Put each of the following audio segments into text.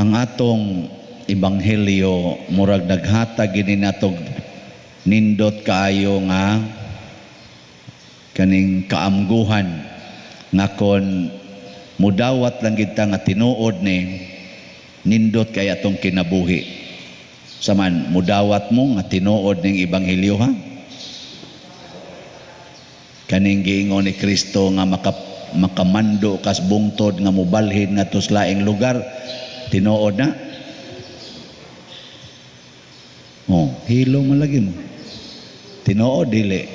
Ang atong ebanghelyo murag naghatag gini natog nindot kaayo nga kaning kaamguhan nga kon mudawat lang kita nga tinuod ni nindot kay atong kinabuhi. Saman mudawat mo nga tinuod ning ebanghelyo ha. Kaning giingon ni Kristo nga makamando kas bungtod nga mobalhin nga tus laing lugar, tinuod na. Oh, hilo man lagi mo. Tinuod dili.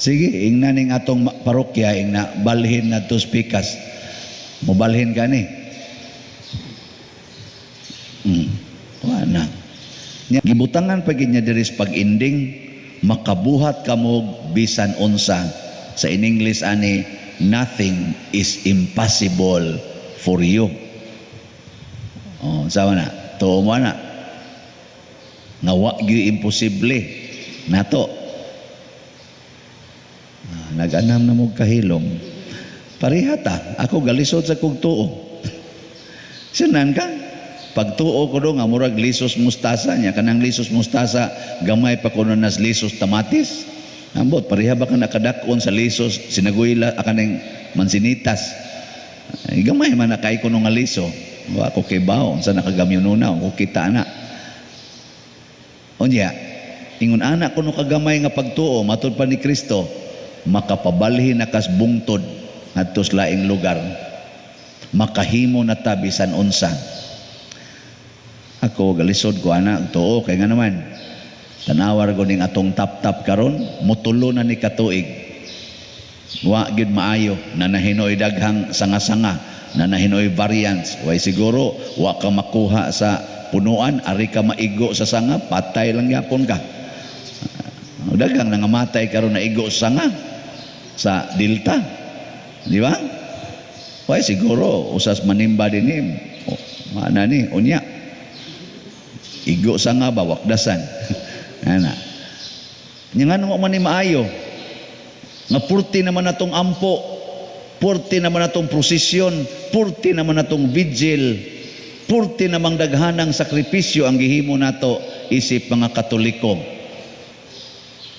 Sige, ingna ning atong parokya ingna balhin na tus pikas. Mobalhin ka ni. Wala. Gibutangan pag niya diri sa pag-ending, makabuhat kamo bisan unsa. Sa in English ani, nothing is impossible for you. Oh, sama na. Tuo mo na. Nga wa gyud imposible nato. Nag-anam na mo kahilom. Parihata, ako galisod sa kong tuo. Sinan ka? Pag tuo ko do nga murag lisos mustasa niya, kanang lisos mustasa gamay pa kuno nas lisos tamatis. Ambot pareha ba ka nakadakon sa lisos sinaguyla akaning mansinitas. Gamay man na kay kuno nga liso. Wa ko kay baon sa nakagamyununaw ko kita na. Unya, ingon anak kuno kagamay nga pagtuo matud pa ni Kristo makapabalhin na kas bungtod adto sa laing lugar. Makahimo na tabisan unsa. Ako galisod ko anak tuo kay nga naman tanawar ko ning atong tap-tap karon mutulo na ni katuig. Wa gid maayo na nahinoy daghang sanga-sanga, na nahinoy variants. Way siguro wa ka makuha sa punuan, ari ka maigo sa sanga, patay lang yapon ka. Daghang nangamatay karon na igo sa sanga sa Delta. Di ba? Way siguro usas manimba dinhi. Mana ni unya. Igo sa nga ba wakdasan. Ana. Nya ngano man ni maayo. Nga purti naman natong ampo, purti naman natong prosesyon, purti naman natong vigil, purti namang daghanang sakripisyo ang gihimo nato isip mga Katoliko.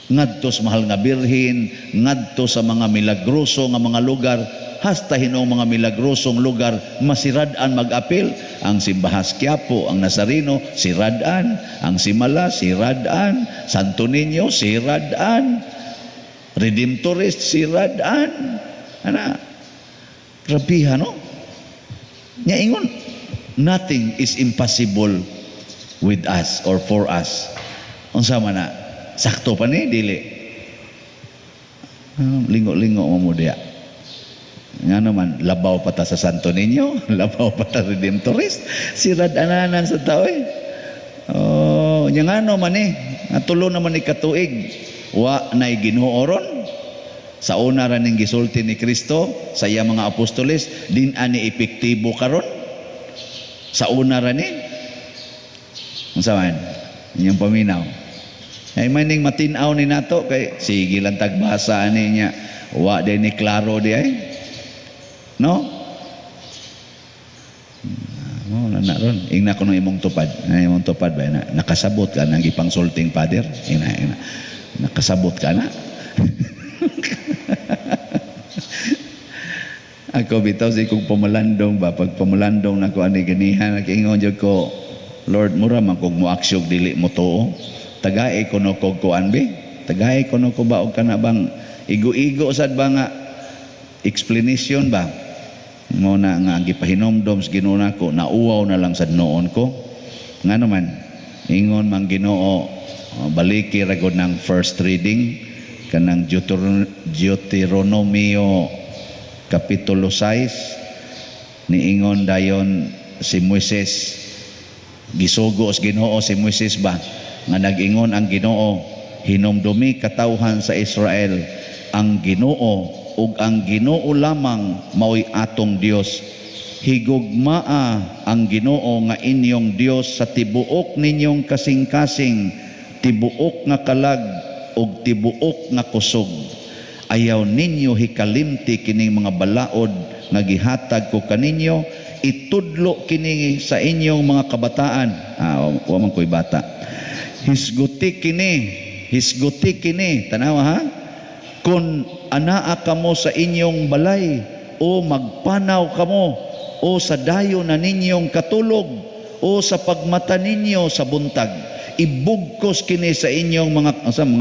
Ngadto sa mahal nga birhin, ngadto sa mga milagroso nga mga lugar, hasta hinong mga milagrosong lugar masirad-an mag-apil. Ang Simbahas Quiapo, ang Nazareno sirad-an, ang Simala sirad-an, Santo Niño sirad-an, Redemptorist sirad-an. Ana, grabiha no? Nya ingon, nothing is impossible with us or for us. Unsa man na? Sakto pa ni dili. Lingo-lingo mo diya. Nga naman, labaw pa ta sa Santo Niño, labaw pa ta Redemptorist, sirad-ananan sa tao eh. Oh, nya nga naman eh, natulo naman ni katuig, wa na'y Ginooron. Sa una ra ning gisulti ni Kristo sa iya mga apostoles, din ani epektibo karon. Sa una ra ni. Unsa man? Inyong paminaw. Ay maning matinaw ni nato kay sige lang tagbasa ani niya. Wa day ni klaro di ay. No? Mo na ron. Ingna ko no imong tupad. Imong tupad ba na nakasabot ka nang ipangsulting father? Ina. Nakasabot ka na. Ako bitaw si kong pamalandong ba pag pamalandong nako ani ganihan nakingon jud ko Lord mura man kog mo aksyog dili mo tuo. Tagay ko no kog kuan be. Tagay ko no ko ba og kana bang igo-igo sad ba nga explanation ba? Mo na nga gipahinomdom sa Ginoo nako nauwaw na lang sad noon ko. Nga naman ingon man Ginoo baliki ra gud ng first reading kanang Deuteronomio kapitulo 6 niingon dayon si Moises gisugo sa Ginoo si Moises ba nga nag-ingon ang Ginoo hinumdumi katawhan sa Israel ang Ginoo ug ang Ginoo lamang mao'y atong Dios higugmaa ang Ginoo nga inyong Dios sa tibuok ninyong kasing-kasing tibuok nga kalag ug tibuok nga kusog. Ayaw ninyo hikalimti kining mga balaod nga gihatag ko kaninyo, itudlo kini sa inyong mga kabataan. Wa man ko'y bata. Hisguti kini, tanawa ha? Kung anaa kamo sa inyong balay, o magpanaw kamo, o sa dayo na ninyong katulog, o sa pagmata ninyo sa buntag, ibugkos kini sa inyong mga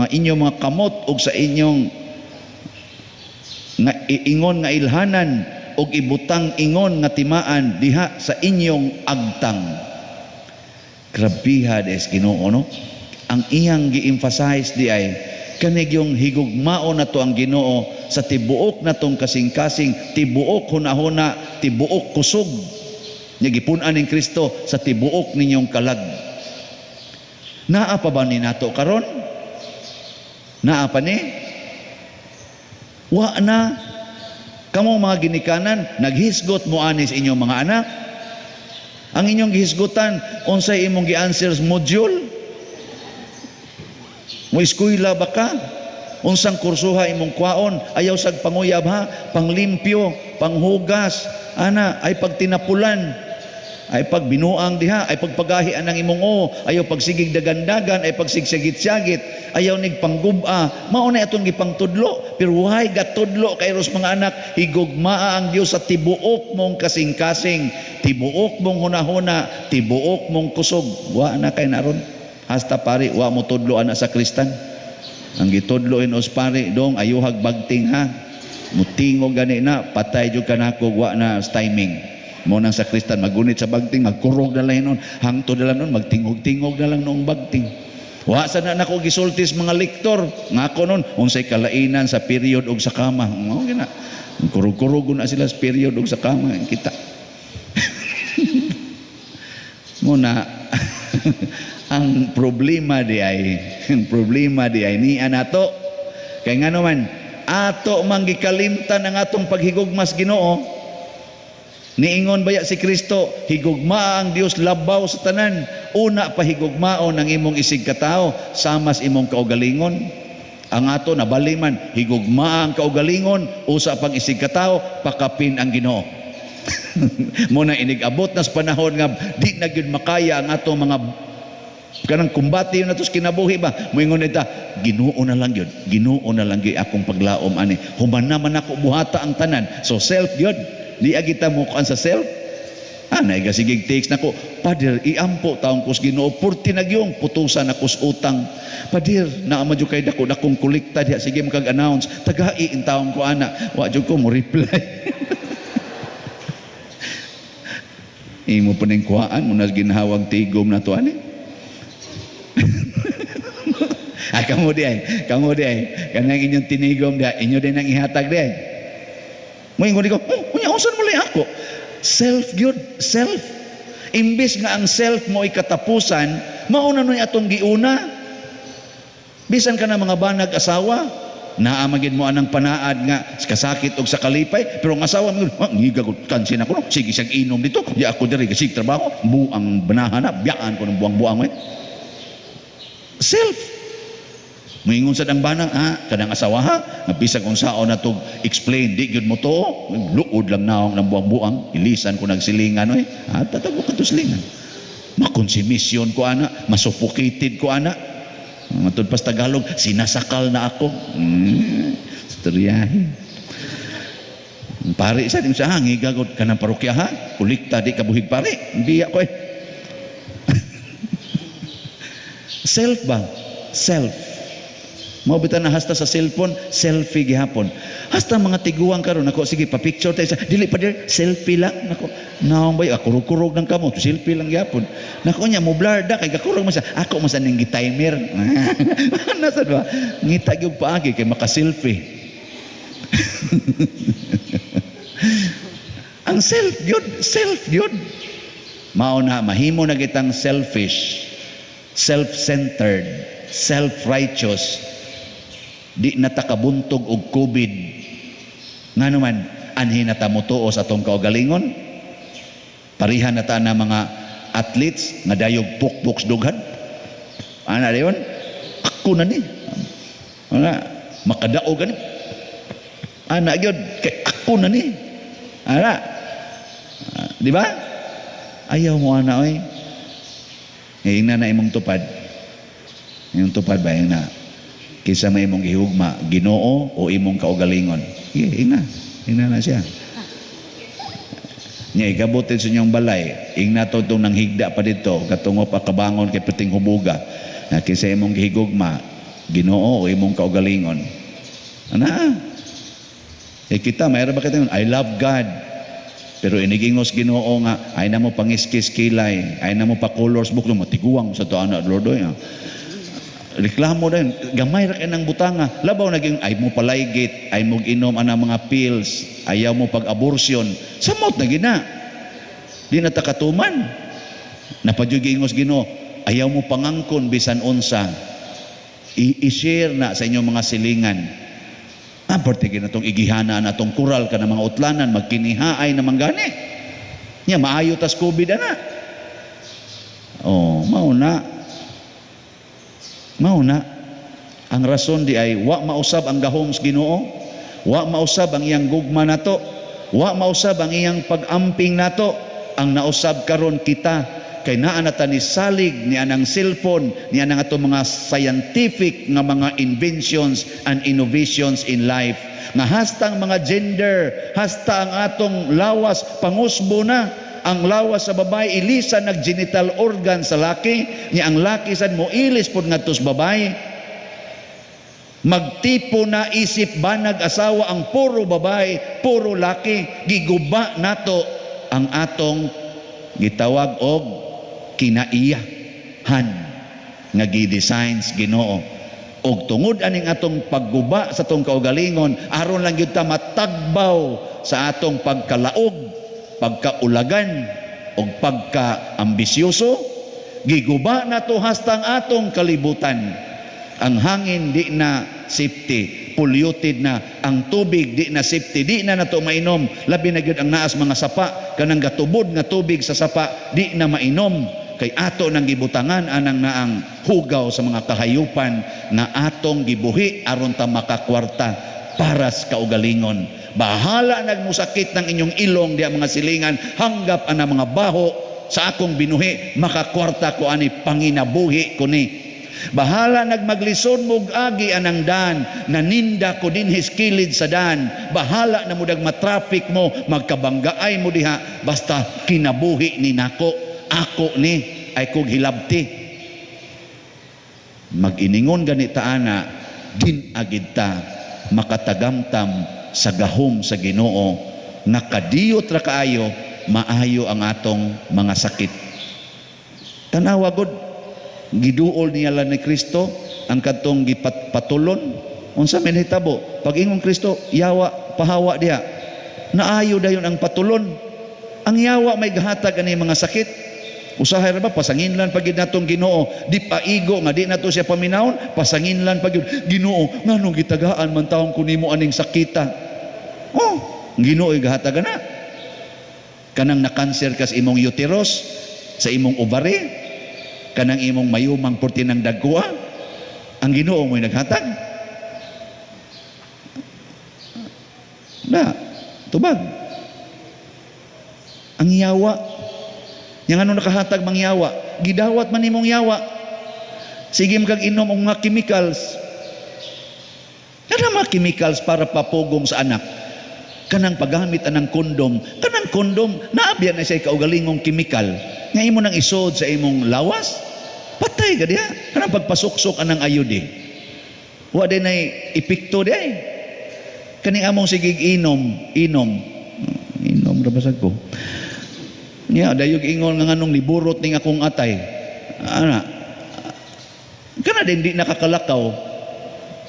inyong mga kamot, o sa inyong ingon nga ilhanan, o ibutang ingon nga timaan diha sa inyong agtang. Grabiha des Ginoo, no? Ang iyang gi-emphasize di ay kanig yung higugmao na to ang Ginoo sa tibuok na tong kasing-kasing, tibuok hunahuna, tibuok kusog nya gipunan ning Kristo sa tibuok ninyong kalag. Naa pa ba ni nato karon? Naa pa ni? Wa na. Kamong mga ginikanan, naghisgot mo anis inyong mga anak. Ang inyong gihisgutan, unsay imong gi-answers module? Mo eskwela ba ka? Unsang kursuha imong kwaon? Ayaw sag panguyab ha? Panglimpyo, panghugas, ana, ay pagtinapulan, ay pagbinuang diha, ay pagpagahian ng imong ayaw pagsigig dagandagan, ay pagsigsagit-sagit, ayaw nig pangguba. Mao na atong gipangtudlo, pero why gatudlo kay ros mga anak? Higugmaa ang Dios sa tibuok mong kasing-kasing, tibuok mong hunahuna, tibuok mong kusog. Wa na kay naron. Hasta pari, wa mo tudlo ana sa Kristan. Ang gitudloin os pari, dong ayuhag bagting ha. Mutingog gani na, patay jud kanako, wa na timing. Mo nang sa Kristan magunit sa bagting, magkurog na lang nun, hangtod na lang nun, magtingog-tingog na lang noong bagting. Wa sa na nako gisultis mga lektor, ngako nun, unsay kalainan sa period og sa kama. Mao gina. Kurog-kurog na sila sa period og sa kama, kita. Muna ang problema di ay ni anato kay ngano man ato manggikalimtan ang atong paghigugmas Ginoo. Niingon baya si Kristo, higugma ang Dios labaw sa tanan, una pahigugmaon ang imong isig katao samas imong kaugalingon. Ang ato nabaliman, higugma ang kaugalingon usa pang isig katao, pakapin ang Ginoo. Muna inigabot na sa panahon nga di na gyud makaya ang atong mga kanang kumbati na tos kinabuhi ba, moingon nita, Ginoo na lang gyud akong paglaom ani, human naman ako buhata ang tanan. So self gyud, di agita mo kuan sa self. Anay gasigig text nako, Pader, iampo taong kus Ginoo, purti nagyong putusan akos utang. Pader, naa man jud kay dakong kolekta diha, sige makag-announce, tagai in taong ko ana, wa jud ko mo reply. Imo pa ning kuhaan mo na ginhawag tigom na to ani. Kamu di ay kanang inyong tinigom dia, inyo din ang ihatag di ay. Mo ingon ko, unya unsan mo li ako? Self good, self. Imbis nga ang self mo ikatapusan, mauna nun atong giuna. Bisan ka na mga banag asawa, naamagin mo anang panaad nga kasakit og sa kalipay, pero ang asawa mo, ngigagod kansin ako, no? Sige siyang inom dito, di ako diri kasig trabaho, buang banahan na, biyaan ko ng buang-buang. Self. Moingon sa dang banang, kadang asawa ha, napisag kung sao na to explain, di gyud mo to, luod lang naong ng buang-buang, ilisan ko nagsilingan, tatago ka to silingan. Makonsumisyon ko ana, masuffocated ko ana. Matod pas Tagalog, sinasakal na ako. Istoryahin. Pari sa din sa hangigagod ka ng parokya ha, kulikta di kabuhig pari, biya ko Self ba? Self. Mao bitan na hasta sa cellphone, selfie gihapon. Hasta mga tiguang karon nako, sige pa picture tayo sa dili pa der, selfie lang nako. Naon bay kurog-kurog ng kamo, selfie lang gihapon. Nako nya mo blur da kay gakurog man sa ako man sa ning gi-timer. Nasa ba? Ngita gyud paagi kay maka-selfie. Ang self yun. Mao na mahimo na kitang selfish, self-centered, self-righteous. Di natakabuntog og COVID. Nga naman, anhin na tamutuo sa atong kaugalingon. Parihan na ta na mga athletes nga dayog pukpuks dughan. Ana dayon, ako na ni. Ana, makadaog gani. Ana gyud kay ako na ni. Ana. Di ba? Ayaw mo ana oy. Ngayon na imong tupad. Yung tupad ba yung na kisa may imong gihugma, Ginoo o imong kaugalingon. Ina na siya. Nya ikabutin sa inyong balay, ingna to itong nanghigda pa dito, katungo pa kabangon kay puting hubuga, na kisa imong gihigugma, Ginoo o imong kaugalingon. Ana, kita, mayroon ba kita I love God. Pero inigingos Ginoo nga, ay na mo pangiskis kilay, ay na mo pa colors book, matiguang sa to anak Lord. Reklamo din, gamay ra kay nang butanga. Labaw naging ay mo palaygit, ay mo inom ana mga pills, ayaw mo pag-abortion. Samot na gina. Di na takatuman. Napadyugingos Ginoo, ayaw mo pangangkon bisan unsa. I-share na sa inyong mga silingan. Parte ginatong igihana na tong kural ka ng mga utlanan, magkinihaay na manggani. Nya maayo tas COVID ana. Oh, mauna. Ang rason di ay wa mausab ang gahom sa Ginoo, wa mausab ang iyang gugma nato, wa mausab ang iyang pag-amping nato. Ang nausab karon kita kay naa nata ni salig ni anang cellphone, ni anang ato mga scientific nga mga inventions and innovations in life. Nga hasta ang mga gender, hasta ang atong lawas pangusbo na. Ang lawas sa babae ilisa nag genital organ sa laki, niya ang laki sad mo ilis pud ngadto sa babae. Magtipo na isip banag asawa ang puro babae, puro laki. Giguba nato ang atong gitawag og kinaiyahan nga gi-designs Ginoo. Og tungod aning atong pagguba sa atong kaugalingon, aron lang gyud ta matagbaw sa atong pagkalaog, pagkaulagan o pagka-ambisyoso, giguba na to hastang atong kalibutan. Ang hangin di na safety, polluted na. Ang tubig di na safety, di na nato mainom. Labi na gyud ang naas mga sapa, kanang gatubod nga tubig sa sapa, di na mainom. Kay ato nang gibutangan anang naang hugaw sa mga kahayupan na atong gibuhi aron ta makakwarta para sa kaugalingon. Bahala nagmusakit ng inyong ilong diya mga silingan, hanggap ana mga baho sa akong binuhi, makakwarta ko ani panginabuhi ko ni. Bahala nagmaglison mog agi anang dan, naninda ko din hiskilid sa dan. Bahala na mudag matraffic mo, magkabanggaay mo diha, basta kinabuhi ni nako, ako ni ay kog hilabti. Mag-iningon ganita ana, din agid ta makatagamtam sa gahom sa Ginoo, nakadiyot ra kaayo, maayo ang atong mga sakit. Tanawa gud, giduol niya lang ni Kristo ang kadtong gipatulon. Unsa man hitabo? Pag ingong Kristo, yawa, pahawa diha. Naayo dayon ang patulon. Ang yawa may gahatag ani mga sakit. Usahay ra ba pasanginlan pagid natong Ginoo, di paigo nga di nato siya paminawon, pasanginlan pagid Ginoo, nganong gitagaan man taong kunimo aning sakita. Oh, Ginoo gahatag na. Kanang na-cancer kas imong uterus, sa imong ovary, kanang imong mayumang purti ng dagwa, ang Ginoo mo'y naghatag. Na, tubag. Ang yawa, yang ano nakahatag mang yawa, gidawat man imong yawa. Sige kag inom og mga chemicals. Kana mga chemicals para papugong sa anak. Kanang paggamit anang kondom. Kanang kondom, naabyan na siya kaugalingong chemical. Nga imo nang isod sa imong lawas, patay ka diha. Kanang pagpasuksok anang ayude. Wa din ay epekto di ay. Kaning among sigig inom ra basag ko. Nya dayog ingon nga nganong liburot ning akong atay. Ana. Kana din di nakakalakaw.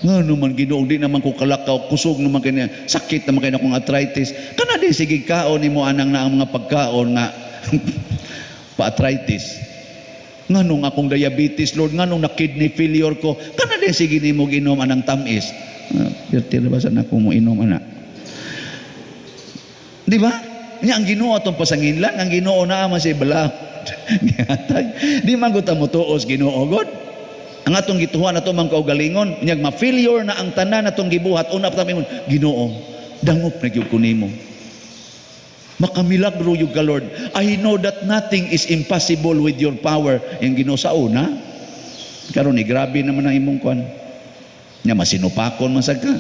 Ngano man Ginoo di naman ko kalakaw, kusog naman kanya, sakit naman kanya akong arthritis. Kana din sige kaon nimo anang na ang mga pagkaon nga pa-arthritis. Nganong akong diabetes, Lord, nganong na kidney failure ko. Kana din sige nimo ginom anang tamis. Tira ba sa nako mo inom ana? Di ba? Nya ang Ginoo atong pasanginlan, ang Ginoo naa man siya bala. Di man gud ta mo tuos Ginoo god. Ang atong gituhan ato man kaugalingon, unyag ma-failure na ang tanan atong gibuhat, una pa ta mingon, Ginoo, dangop na gyud ko nimo. Makamilagro yung ka, Lord. I know that nothing is impossible with your power. Yung Ginoo sa una, karon grabe naman ang imong kwan. Nya masinupakon masag ka.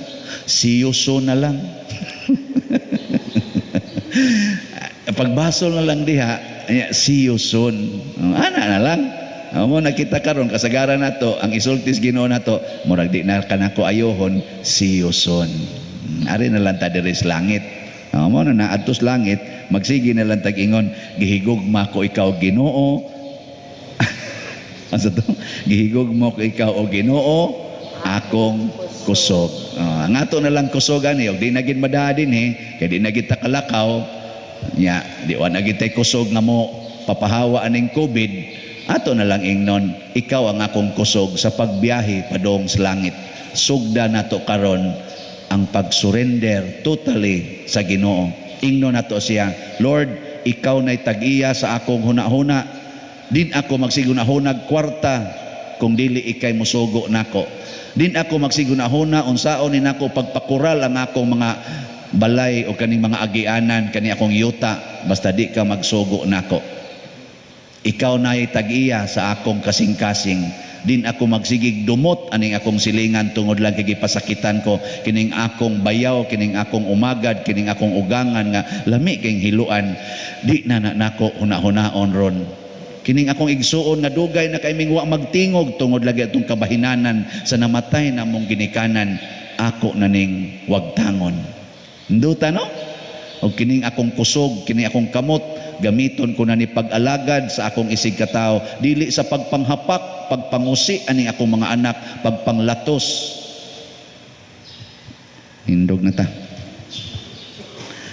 See you soon na lang. Pagbasol na lang diha, see you soon. Ana na lang. Mo nakita karon kasagaran nato, ang isultis Ginoo nato, murag di na kanako ayohon, see you soon. Ari na lang ta diri sa langit. Mo na adtos langit, magsige na lang tag-ingon, gihigugma ko ikaw Ginoo. Asa to? Gihigugma ko ikaw o Ginoo, akong kusog. Ang ato na lang kusogan ni, di nagin madadin kay di nagit ta kalakaw. Nya, di wa nagit tay kusog nga mo papahawa aning COVID. Ato na lang ingnon, ikaw ang akong kusog sa pagbiyahe padong sa langit. Sugda nato karon ang pag-surrender totally sa Ginoo. Ingnon nato siya, Lord, ikaw na'y tag-iya sa akong hunahuna. Din ako magsigunahunag kwarta kung dili ikay musugo nako. Din ako magsigunahuna unsaon ni nako pagpakural ang akong mga balay o kaning mga agianan, kani akong yuta, basta di ka magsugo nako. Ikaw na'y tag-iya sa akong kasing-kasing. Din ako magsigig dumot aning akong silingan tungod lang kay gipasakitan ko, kining akong bayaw, kining akong umagad, kining akong ugangan nga lami kayong hiluan, di na nako hunahunaon ron. Kining akong igsuon nga dugay na kay mingwa magtingog tungod lagi atong kabahinanan sa namatay na mong ginikanan, ako na ning wagtangon. Nduta no? O kining akong kusog, kining akong kamot, gamiton ko na ni pag-alagad sa akong isig katao, dili sa pagpanghapak, pagpangusi aning akong mga anak, pagpanglatos. Hindog na ta.